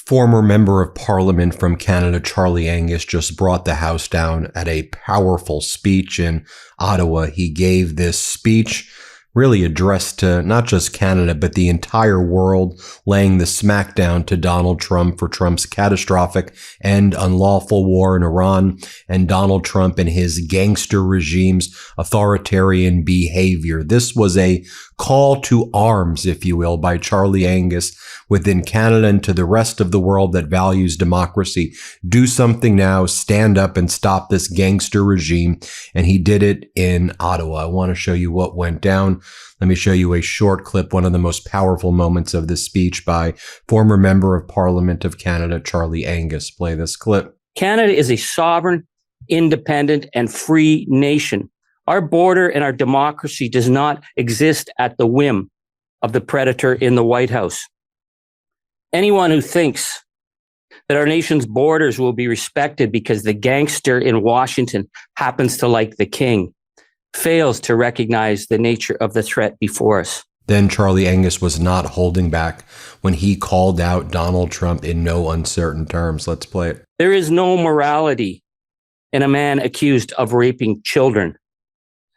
Former Member of Parliament from Canada Charlie Angus just brought the House down at a powerful speech in Ottawa. He gave this speech really addressed to not just Canada, but the entire world, laying the smackdown to Donald Trump for Trump's catastrophic and unlawful war in Iran, and Donald Trump and his gangster regime's authoritarian behavior. This was a call to arms, if you will, by Charlie Angus within Canada and to the rest of the world that values democracy. Do something now, stand up and stop this gangster regime. And he did it in Ottawa. I want to show you what went down. Let me show you a short clip, one of the most powerful moments of this speech by former Member of Parliament of Canada, Charlie Angus. Play this clip. Canada is a sovereign, independent, and free nation. Our border and our democracy does not exist at the whim of the predator in the White House. Anyone who thinks that our nation's borders will be respected because the gangster in Washington happens to like the king fails to recognize the nature of the threat before us. Then Charlie Angus was not holding back when he called out Donald Trump in no uncertain terms. Let's play it. There is no morality in a man accused of raping children,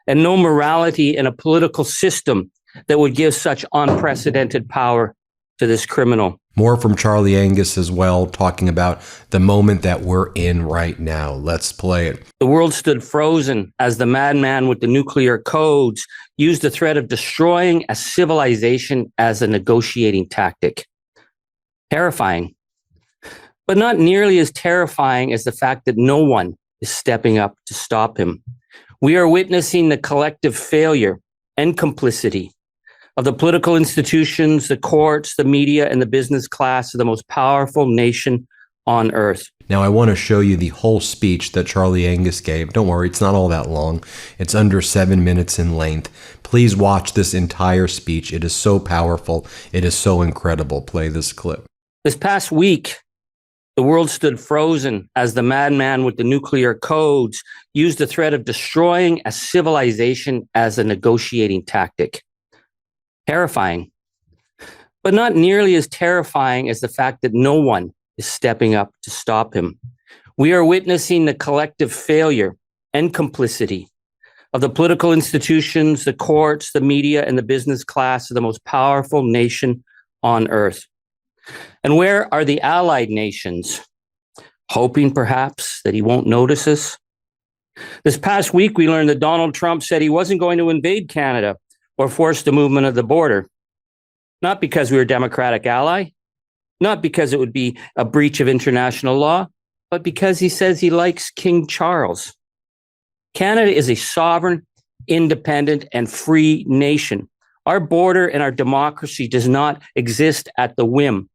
and no morality in a political system that would give such unprecedented power to this criminal. More from Charlie Angus as well, talking about the moment that we're in right now. Let's play it. The world stood frozen as the madman with the nuclear codes used the threat of destroying a civilization as a negotiating tactic. Terrifying, but not nearly as terrifying as the fact that no one is stepping up to stop him. We are witnessing the collective failure and complicity of the political institutions, the courts, the media, and the business class of the most powerful nation on earth. Now, I want to show you the whole speech that Charlie Angus gave. Don't worry, it's not all that long. It's under 7 minutes in length. Please watch this entire speech. It is so powerful. It is so incredible. Play this clip. This past week, the world stood frozen as the madman with the nuclear codes used the threat of destroying a civilization as a negotiating tactic. Terrifying, but not nearly as terrifying as the fact that no one is stepping up to stop him. We are witnessing the collective failure and complicity of the political institutions, the courts, the media, and the business class of the most powerful nation on earth. And where are the allied nations? Hoping perhaps that he won't notice us? This past week, we learned that Donald Trump said he wasn't going to invade Canada or force the movement of the border, not because we were a democratic ally, not because it would be a breach of international law, but because he says he likes King Charles. Canada is a sovereign, independent, and free nation. Our border and our democracy does not exist at the whim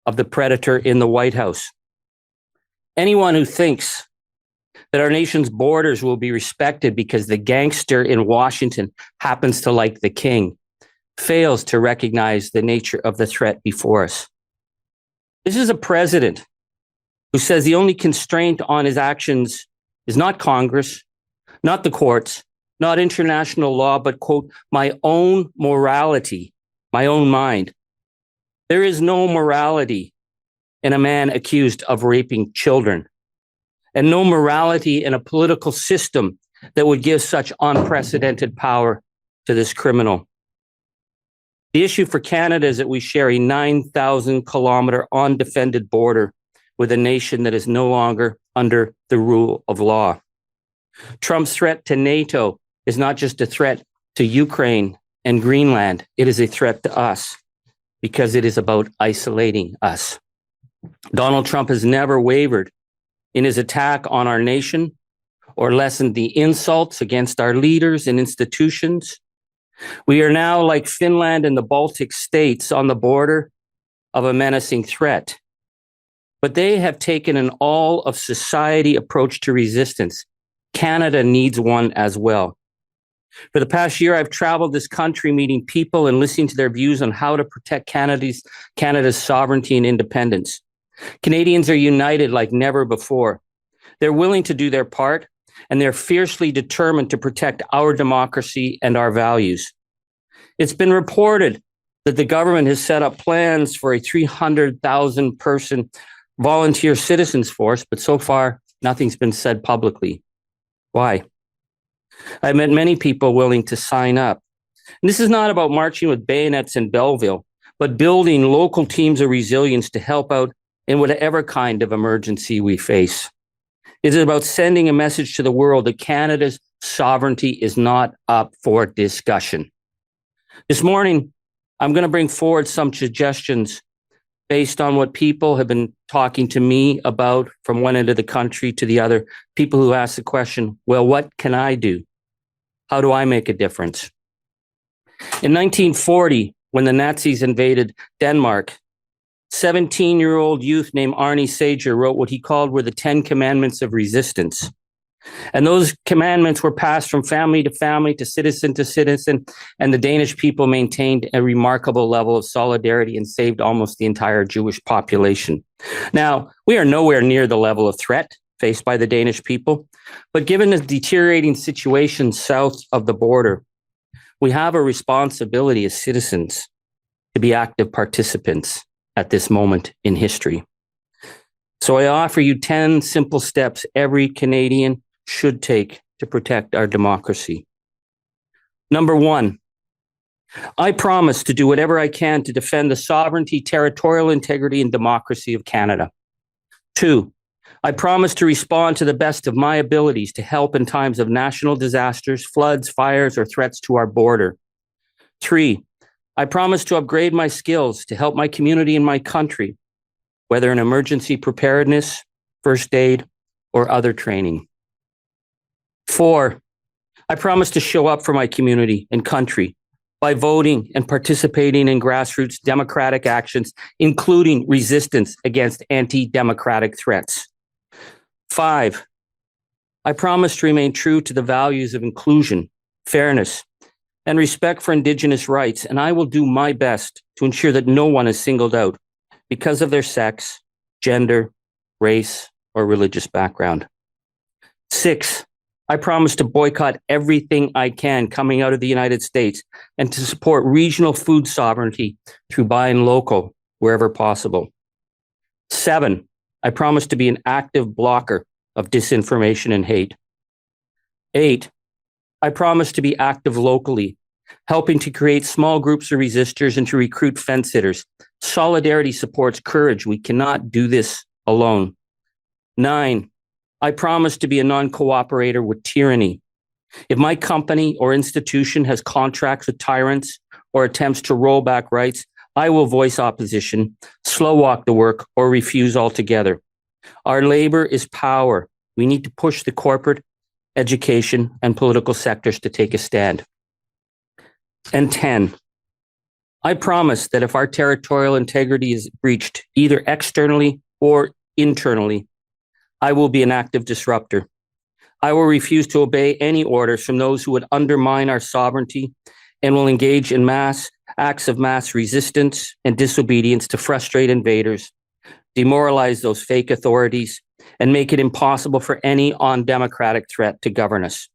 of the predator in the White House. Anyone who thinks that our nation's borders will be respected because the gangster in Washington happens to like the king fails to recognize the nature of the threat before us. This is a president who says the only constraint on his actions is not Congress, not the courts, not international law, but, quote, my own morality, my own mind. There is no morality in a man accused of raping children, and no morality in a political system that would give such unprecedented power to this criminal. The issue for Canada is that we share a 9,000-kilometer undefended border with a nation that is no longer under the rule of law. Trump's threat to NATO is not just a threat to Ukraine and Greenland. It is a threat to us because it is about isolating us. Donald Trump has never wavered in his attack on our nation or lessened the insults against our leaders and institutions. We are now like Finland and the Baltic states on the border of a menacing threat. But they have taken an all of society approach to resistance. Canada needs one as well. For the past year, I've traveled this country meeting people and listening to their views on how to protect Canada's sovereignty and independence. Canadians are united like never before. They're willing to do their part, and they're fiercely determined to protect our democracy and our values. It's been reported that the government has set up plans for a 300,000 person volunteer citizens force, but so far nothing's been said publicly. Why? I've met many people willing to sign up. And this is not about marching with bayonets in Belleville, but building local teams of resilience to help out in whatever kind of emergency we face. It is about sending a message to the world that Canada's sovereignty is not up for discussion. This morning, I'm going to bring forward some suggestions based on what people have been talking to me about from one end of the country to the other. People who ask the question, well, what can I do? How do I make a difference? In 1940, when the Nazis invaded Denmark, 17-year-old youth named Arnie Sager wrote what he called were the 10 commandments of resistance. And those commandments were passed from family to family, to citizen, and the Danish people maintained a remarkable level of solidarity and saved almost the entire Jewish population. Now, we are nowhere near the level of threat faced by the Danish people, but given the deteriorating situation south of the border, we have a responsibility as citizens to be active participants at this moment in history. So I offer you 10 simple steps every Canadian should take to protect our democracy. Number 1, I promise to do whatever I can to defend the sovereignty, territorial integrity, and democracy of Canada. 2, I promise to respond to the best of my abilities to help in times of national disasters, floods, fires, or threats to our border. 3, I promise to upgrade my skills to help my community and my country, whether in emergency preparedness, first aid, or other training. 4, I promise to show up for my community and country by voting and participating in grassroots democratic actions, including resistance against anti-democratic threats. 5, I promise to remain true to the values of inclusion, fairness, and respect for Indigenous rights, and I will do my best to ensure that no one is singled out because of their sex, gender, race, or religious background. 6, I promise to boycott everything I can coming out of the United States and to support regional food sovereignty through buying local wherever possible. 7, I promise to be an active blocker of disinformation and hate. 8, I promise to be active locally, helping to create small groups of resistors and to recruit fence sitters. Solidarity supports courage. We cannot do this alone. 9, I promise to be a non-cooperator with tyranny. If my company or institution has contracts with tyrants or attempts to roll back rights, I will voice opposition, slow walk the work, or refuse altogether. Our labor is power. We need to push the corporate, education, and political sectors to take a stand. And 10, I promise that if our territorial integrity is breached, either externally or internally, I will be an active disruptor. I will refuse to obey any orders from those who would undermine our sovereignty and will engage in acts of mass resistance and disobedience to frustrate invaders, demoralize those fake authorities, and make it impossible for any undemocratic threat to govern us.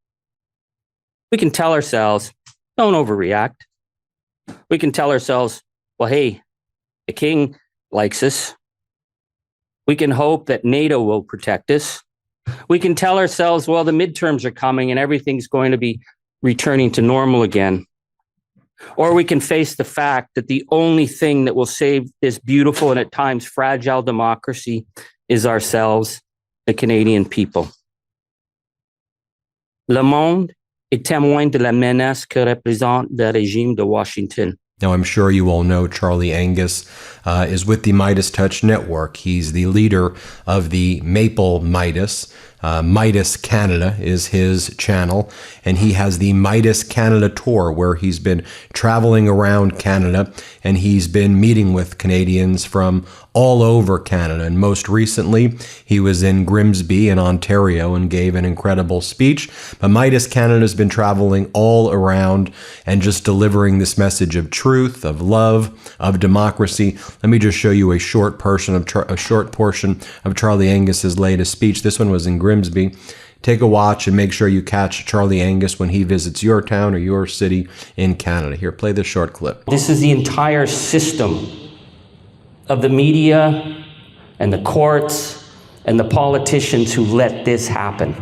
We can tell ourselves, don't overreact. We can tell ourselves, well, hey, the king likes us. We can hope that NATO will protect us. We can tell ourselves, well, the midterms are coming and everything's going to be returning to normal again. Or we can face the fact that the only thing that will save this beautiful and at times fragile democracy is ourselves, the Canadian people. Le monde est témoin de la menace que représente le régime de Washington. Now, I'm sure you all know Charlie Angus is with the MeidasTouch network. He's the leader of the Maple Meidas. Meidas Canada is his channel, and he has the Meidas Canada tour where he's been traveling around Canada, and he's been meeting with Canadians from all over Canada. And most recently, he was in Grimsby in Ontario and gave an incredible speech. But Meidas Canada has been traveling all around and just delivering this message of truth, of love, of democracy. Let me just show you a short portion of Charlie Angus's latest speech. This one was in Grimsby. Take a watch and make sure you catch Charlie Angus when he visits your town or your city in Canada. Here, play this short clip. This is the entire system of the media and the courts and the politicians who let this happen.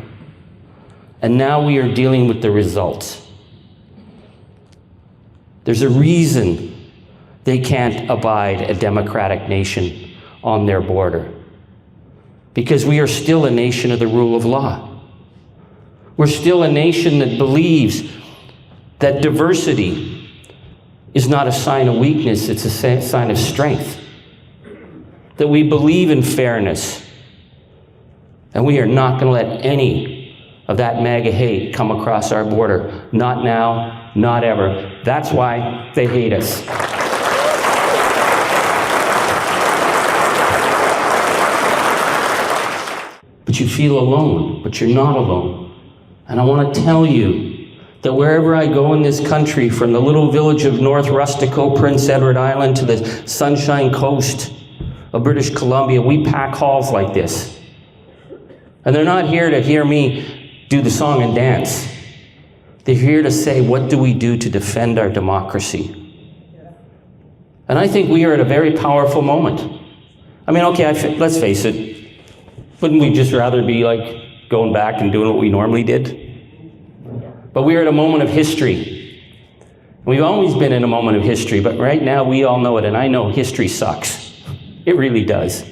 And now we are dealing with the results. There's a reason they can't abide a democratic nation on their border. Because we are still a nation of the rule of law. We're still a nation that believes that diversity is not a sign of weakness, it's a sign of strength. That we believe in fairness. And we are not going to let any of that MAGA hate come across our border. Not now, not ever. That's why they hate us. But you feel alone, but you're not alone. And I want to tell you that wherever I go in this country, from the little village of North Rustico, Prince Edward Island, to the Sunshine Coast of British Columbia, we pack halls like this. And they're not here to hear me do the song and dance. They're here to say, what do we do to defend our democracy? And I think we are at a very powerful moment. I mean, okay, let's face it. Wouldn't we just rather be like going back and doing what we normally did? But we're at a moment of history. We've always been in a moment of history, but right now we all know it, and I know history sucks. It really does.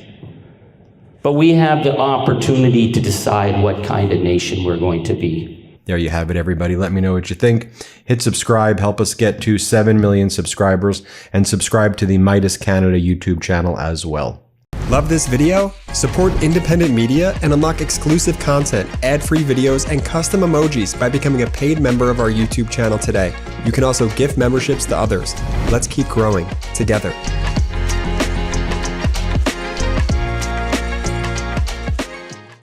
But we have the opportunity to decide what kind of nation we're going to be. There you have it, everybody. Let me know what you think. Hit subscribe, help us get to 7 million subscribers, and subscribe to the Meidas Canada YouTube channel as well. Love this video? Support independent media and unlock exclusive content, ad-free videos, and custom emojis by becoming a paid member of our YouTube channel today. You can also gift memberships to others. Let's keep growing together.